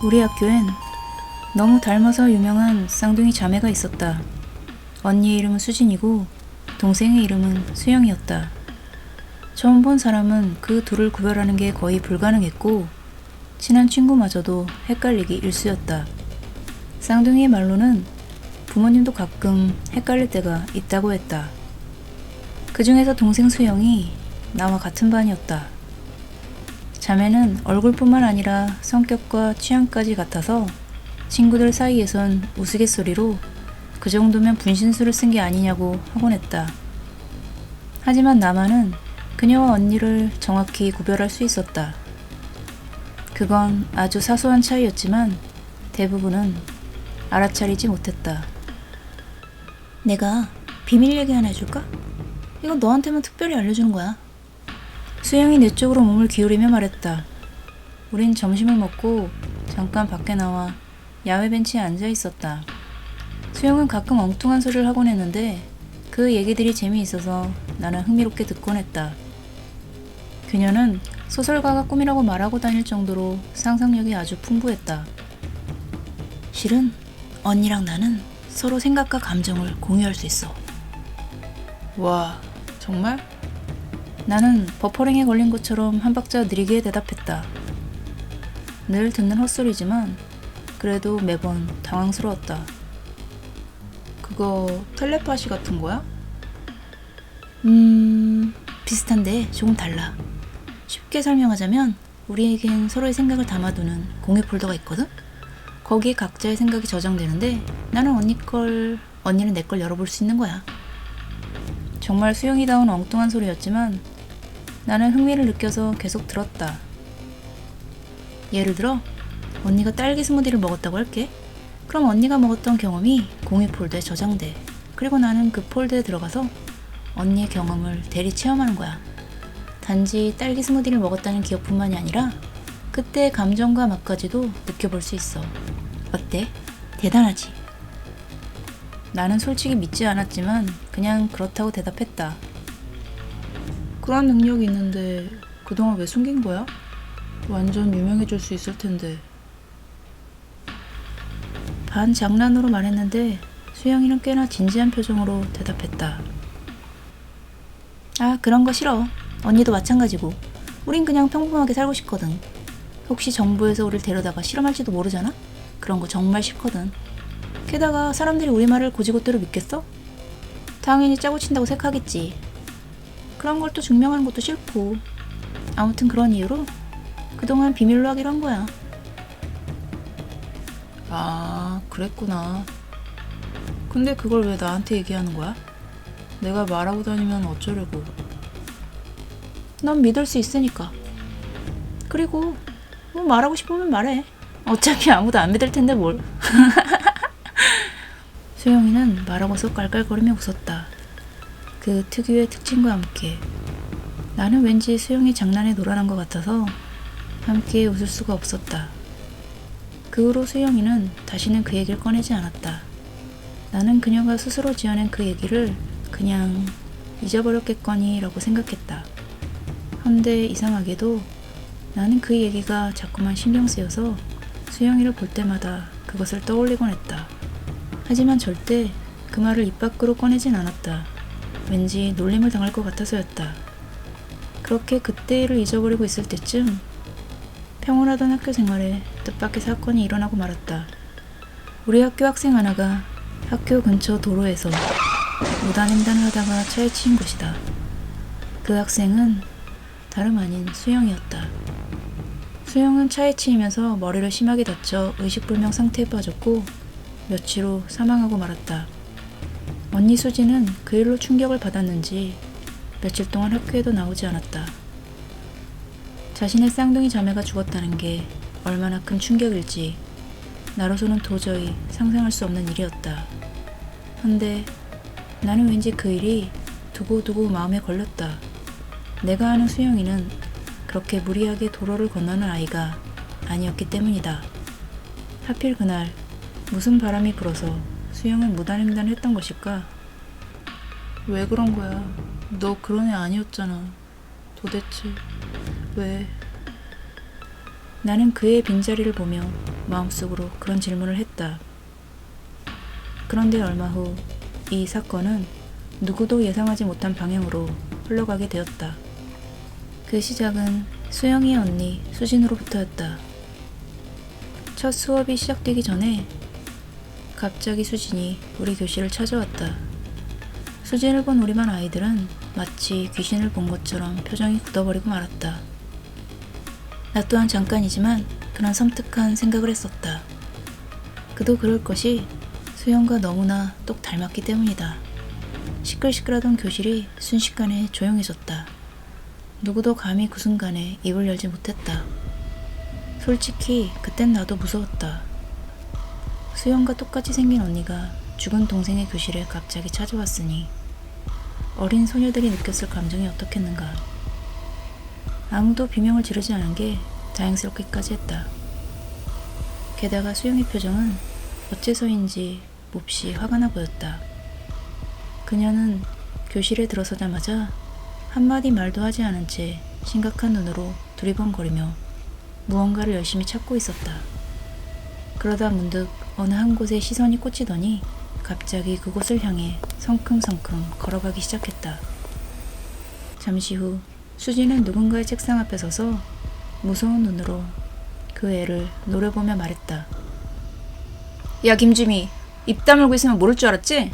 우리 학교엔 너무 닮아서 유명한 쌍둥이 자매가 있었다. 언니의 이름은 수진이고 동생의 이름은 수영이었다. 처음 본 사람은 그 둘을 구별하는 게 거의 불가능했고 친한 친구마저도 헷갈리기 일쑤였다. 쌍둥이의 말로는 부모님도 가끔 헷갈릴 때가 있다고 했다. 그 중에서 동생 수영이 나와 같은 반이었다. 자매는 얼굴뿐만 아니라 성격과 취향까지 같아서 친구들 사이에선 우스갯소리로 그 정도면 분신술을 쓴 게 아니냐고 하곤 했다. 하지만 나만은 그녀와 언니를 정확히 구별할 수 있었다. 그건 아주 사소한 차이였지만 대부분은 알아차리지 못했다. 내가 비밀 얘기 하나 해줄까? 이건 너한테만 특별히 알려주는 거야. 수영이 내 쪽으로 몸을 기울이며 말했다. 우린 점심을 먹고 잠깐 밖에 나와 야외 벤치에 앉아 있었다. 수영은 가끔 엉뚱한 소리를 하곤 했는데 그 얘기들이 재미있어서 나는 흥미롭게 듣곤 했다. 그녀는 소설가가 꿈이라고 말하고 다닐 정도로 상상력이 아주 풍부했다. 실은 언니랑 나는 서로 생각과 감정을 공유할 수 있어. 와, 정말? 나는 버퍼링에 걸린 것처럼 한 박자 느리게 대답했다. 늘 듣는 헛소리지만 그래도 매번 당황스러웠다. 그거 텔레파시 같은 거야? 비슷한데 조금 달라. 쉽게 설명하자면 우리에겐 서로의 생각을 담아두는 공유 폴더가 있거든? 거기에 각자의 생각이 저장되는데 나는 언니 걸, 언니는 내 걸 열어볼 수 있는 거야. 정말 수영이다운 엉뚱한 소리였지만 나는 흥미를 느껴서 계속 들었다. 예를 들어 언니가 딸기 스무디를 먹었다고 할게. 그럼 언니가 먹었던 경험이 공유 폴더에 저장돼. 그리고 나는 그 폴더에 들어가서 언니의 경험을 대리 체험하는 거야. 단지 딸기 스무디를 먹었다는 기억뿐만이 아니라 그때의 감정과 맛까지도 느껴볼 수 있어. 어때? 대단하지? 나는 솔직히 믿지 않았지만 그냥 그렇다고 대답했다. 그런 능력이 있는데 그동안 왜 숨긴 거야? 완전 유명해질 수 있을 텐데. 반 장난으로 말했는데 수영이는 꽤나 진지한 표정으로 대답했다. 아, 그런 거 싫어. 언니도 마찬가지고. 우린 그냥 평범하게 살고 싶거든. 혹시 정부에서 우릴 데려다가 실험할지도 모르잖아? 그런 거 정말 싫거든. 게다가 사람들이 우리 말을 고지고대로 믿겠어? 당연히 짜고 친다고 생각하겠지. 그런 걸 또 증명하는 것도 싫고. 아무튼 그런 이유로 그동안 비밀로 하기로 한 거야. 아, 그랬구나. 근데 그걸 왜 나한테 얘기하는 거야? 내가 말하고 다니면 어쩌려고. 넌 믿을 수 있으니까. 그리고 뭐 말하고 싶으면 말해. 어차피 아무도 안 믿을 텐데 뭘. 수영이는 말하고서 깔깔거리며 웃었다. 그 특유의 특징과 함께 나는 왠지 수영이 장난에 놀아난 것 같아서 함께 웃을 수가 없었다. 그 후로 수영이는 다시는 그 얘기를 꺼내지 않았다. 나는 그녀가 스스로 지어낸 그 얘기를 그냥 잊어버렸겠거니 라고 생각했다. 헌데 이상하게도 나는 그 얘기가 자꾸만 신경 쓰여서 수영이를 볼 때마다 그것을 떠올리곤 했다. 하지만 절대 그 말을 입 밖으로 꺼내진 않았다. 왠지 놀림을 당할 것 같아서였다. 그렇게 그때를 잊어버리고 있을 때쯤 평온하던 학교 생활에 뜻밖의 사건이 일어나고 말았다. 우리 학교 학생 하나가 학교 근처 도로에서 무단횡단을 하다가 차에 치인 것이다. 그 학생은 다름 아닌 수영이었다. 수영은 차에 치이면서 머리를 심하게 다쳐 의식불명 상태에 빠졌고 며칠 후 사망하고 말았다. 언니 수지는 그 일로 충격을 받았는지 며칠 동안 학교에도 나오지 않았다. 자신의 쌍둥이 자매가 죽었다는 게 얼마나 큰 충격일지 나로서는 도저히 상상할 수 없는 일이었다. 근데 나는 왠지 그 일이 두고두고 마음에 걸렸다. 내가 아는 수영이는 그렇게 무리하게 도로를 건너는 아이가 아니었기 때문이다. 하필 그날 무슨 바람이 불어서 수영을 무단횡단을 했던 것일까? 왜 그런 거야? 너 그런 애 아니었잖아. 도대체 왜? 나는 그의 빈자리를 보며 마음속으로 그런 질문을 했다. 그런데 얼마 후 이 사건은 누구도 예상하지 못한 방향으로 흘러가게 되었다. 그 시작은 수영이의 언니 수진으로부터였다. 첫 수업이 시작되기 전에 갑자기 수진이 우리 교실을 찾아왔다. 수진을 본 우리 반 아이들은 마치 귀신을 본 것처럼 표정이 굳어버리고 말았다. 나 또한 잠깐이지만 그런 섬뜩한 생각을 했었다. 그도 그럴 것이 수영과 너무나 똑 닮았기 때문이다. 시끌시끌하던 교실이 순식간에 조용해졌다. 누구도 감히 그 순간에 입을 열지 못했다. 솔직히 그땐 나도 무서웠다. 수영과 똑같이 생긴 언니가 죽은 동생의 교실에 갑자기 찾아왔으니 어린 소녀들이 느꼈을 감정이 어떻겠는가. 아무도 비명을 지르지 않은 게 다행스럽기까지 했다. 게다가 수영의 표정은 어째서인지 몹시 화가 나 보였다. 그녀는 교실에 들어서자마자 한마디 말도 하지 않은 채 심각한 눈으로 두리번거리며 무언가를 열심히 찾고 있었다. 그러다 문득 어느 한 곳에 시선이 꽂히더니 갑자기 그곳을 향해 성큼성큼 걸어가기 시작했다. 잠시 후 수지는 누군가의 책상 앞에 서서 무서운 눈으로 그 애를 노려보며 말했다. 야 김주미, 입 다물고 있으면 모를 줄 알았지?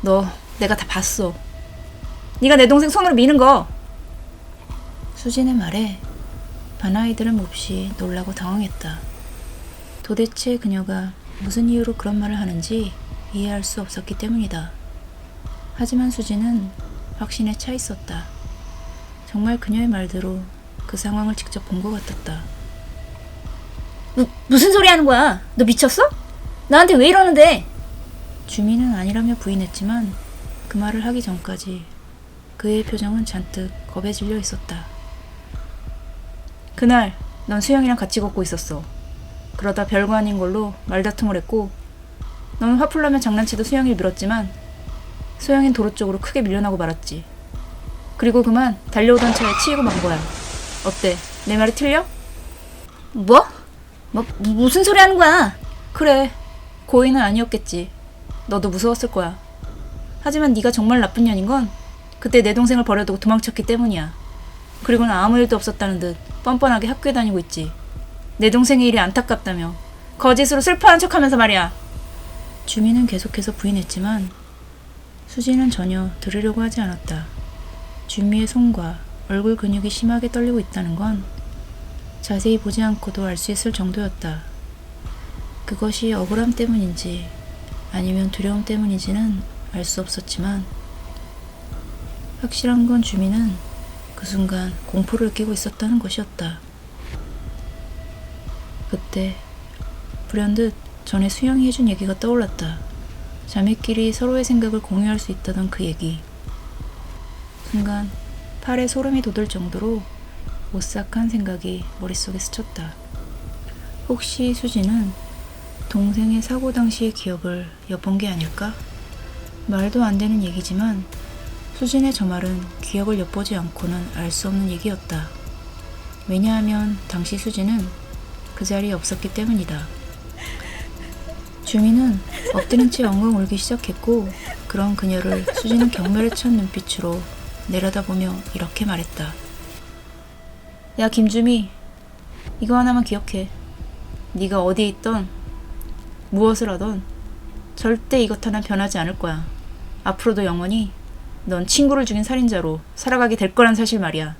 너 내가 다 봤어. 네가 내 동생 손으로 미는 거. 수진의 말에 반 아이들은 몹시 놀라고 당황했다. 도대체 그녀가 무슨 이유로 그런 말을 하는지 이해할 수 없었기 때문이다. 하지만 수진은 확신에 차 있었다. 정말 그녀의 말대로 그 상황을 직접 본 것 같았다. 무슨 소리 하는 거야? 너 미쳤어? 나한테 왜 이러는데? 주민은 아니라며 부인했지만 그 말을 하기 전까지 그의 표정은 잔뜩 겁에 질려 있었다. 그날 넌 수영이랑 같이 걷고 있었어. 그러다 별거 아닌 걸로 말다툼을 했고 너는 화풀나며 장난치다 수영이를 밀었지만 수영인 도로 쪽으로 크게 밀려나고 말았지. 그리고 그만 달려오던 차에 치이고 만 거야. 어때? 내 말이 틀려? 무슨 소리 하는 거야? 그래, 고의는 아니었겠지. 너도 무서웠을 거야. 하지만 네가 정말 나쁜 년인 건 그때 내 동생을 버려두고 도망쳤기 때문이야. 그리고는 아무 일도 없었다는 듯 뻔뻔하게 학교에 다니고 있지. 내 동생의 일이 안타깝다며 거짓으로 슬퍼하는 척하면서 말이야. 주민은 계속해서 부인했지만 수지는 전혀 들으려고 하지 않았다. 주미의 손과 얼굴 근육이 심하게 떨리고 있다는 건 자세히 보지 않고도 알 수 있을 정도였다. 그것이 억울함 때문인지 아니면 두려움 때문인지는 알 수 없었지만 확실한 건 주민은 그 순간 공포를 느끼고 있었다는 것이었다. 그때 불현듯 전에 수영이 해준 얘기가 떠올랐다. 자매끼리 서로의 생각을 공유할 수 있다던 그 얘기. 순간 팔에 소름이 돋을 정도로 오싹한 생각이 머릿속에 스쳤다. 혹시 수지는 동생의 사고 당시의 기억을 엿본 게 아닐까? 말도 안 되는 얘기지만 수진의 저 말은 기억을 엿보지 않고는 알 수 없는 얘기였다. 왜냐하면 당시 수진은 그 자리에 없었기 때문이다. 주민은 엎드린 채 엉엉 울기 시작했고 그런 그녀를 수진은 경멸에 찬 눈빛으로 내려다보며 이렇게 말했다. 야 김주미, 이거 하나만 기억해. 네가 어디에 있던 무엇을 하던 절대 이것 하나 변하지 않을 거야. 앞으로도 영원히 넌 친구를 죽인 살인자로 살아가게 될 거란 사실 말이야.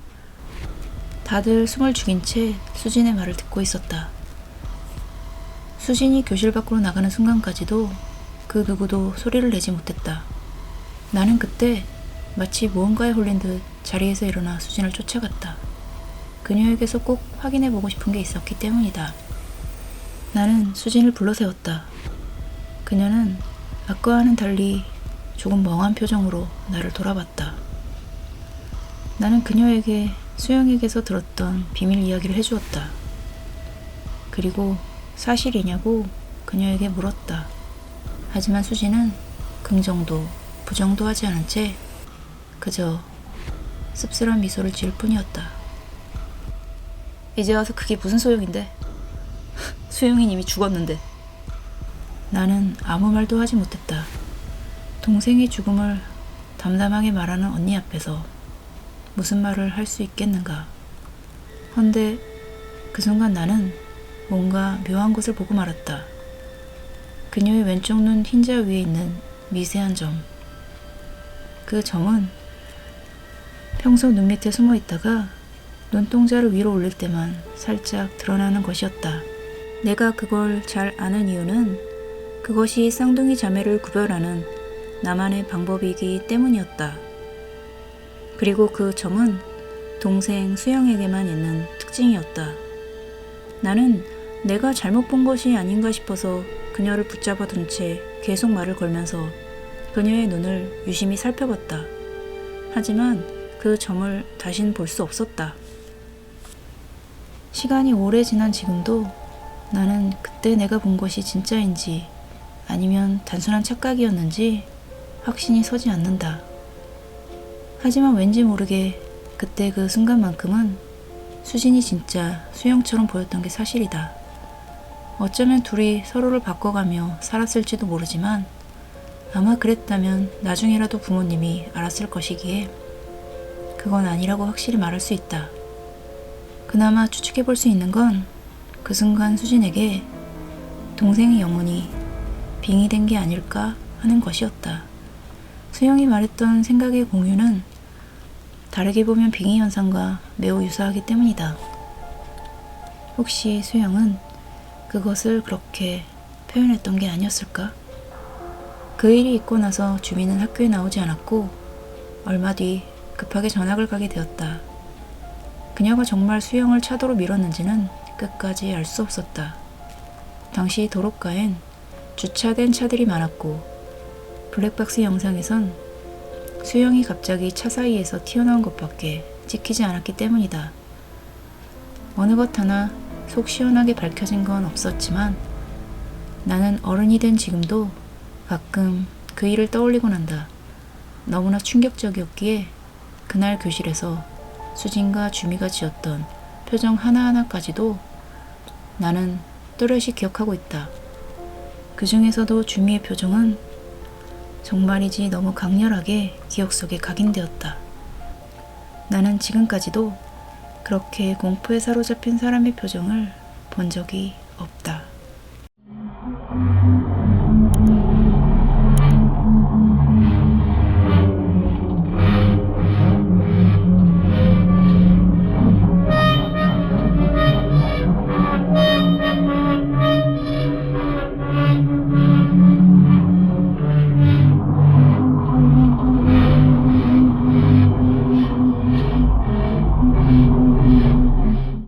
다들 숨을 죽인 채 수진의 말을 듣고 있었다. 수진이 교실 밖으로 나가는 순간까지도 그 누구도 소리를 내지 못했다. 나는 그때 마치 무언가에 홀린 듯 자리에서 일어나 수진을 쫓아갔다. 그녀에게서 꼭 확인해보고 싶은 게 있었기 때문이다. 나는 수진을 불러세웠다. 그녀는 아까와는 달리 조금 멍한 표정으로 나를 돌아봤다. 나는 그녀에게 수영에게서 들었던 비밀 이야기를 해주었다. 그리고 사실이냐고 그녀에게 물었다. 하지만 수진은 긍정도 부정도 하지 않은 채 그저 씁쓸한 미소를 지을 뿐이었다. 이제 와서 그게 무슨 소용인데. 수영이 이미 죽었는데. 나는 아무 말도 하지 못했다. 동생의 죽음을 담담하게 말하는 언니 앞에서 무슨 말을 할 수 있겠는가. 헌데 그 순간 나는 뭔가 묘한 것을 보고 말았다. 그녀의 왼쪽 눈 흰자 위에 있는 미세한 점. 그 점은 평소 눈 밑에 숨어 있다가 눈동자를 위로 올릴 때만 살짝 드러나는 것이었다. 내가 그걸 잘 아는 이유는 그것이 쌍둥이 자매를 구별하는 나만의 방법이기 때문이었다. 그리고 그 점은 동생 수영에게만 있는 특징이었다. 나는 내가 잘못 본 것이 아닌가 싶어서 그녀를 붙잡아 둔 채 계속 말을 걸면서 그녀의 눈을 유심히 살펴봤다. 하지만 그 점을 다신 볼 수 없었다. 시간이 오래 지난 지금도 나는 그때 내가 본 것이 진짜인지 아니면 단순한 착각이었는지 확신이 서지 않는다. 하지만 왠지 모르게 그때 그 순간만큼은 수진이 진짜 수영처럼 보였던 게 사실이다. 어쩌면 둘이 서로를 바꿔가며 살았을지도 모르지만 아마 그랬다면 나중에라도 부모님이 알았을 것이기에 그건 아니라고 확실히 말할 수 있다. 그나마 추측해볼 수 있는 건 그 순간 수진에게 동생의 영혼이 빙의된 게 아닐까 하는 것이었다. 수영이 말했던 생각의 공유는 다르게 보면 빙의 현상과 매우 유사하기 때문이다. 혹시 수영은 그것을 그렇게 표현했던 게 아니었을까? 그 일이 있고 나서 주민은 학교에 나오지 않았고 얼마 뒤 급하게 전학을 가게 되었다. 그녀가 정말 수영을 차도로 밀었는지는 끝까지 알 수 없었다. 당시 도로가엔 주차된 차들이 많았고 블랙박스 영상에선 수영이 갑자기 차 사이에서 튀어나온 것밖에 찍히지 않았기 때문이다. 어느 것 하나 속 시원하게 밝혀진 건 없었지만 나는 어른이 된 지금도 가끔 그 일을 떠올리곤 한다. 너무나 충격적이었기에 그날 교실에서 수진과 주미가 지었던 표정 하나하나까지도 나는 또렷이 기억하고 있다. 그 중에서도 주미의 표정은 정말이지 너무 강렬하게 기억 속에 각인되었다. 나는 지금까지도 그렇게 공포에 사로잡힌 사람의 표정을 본 적이 없다.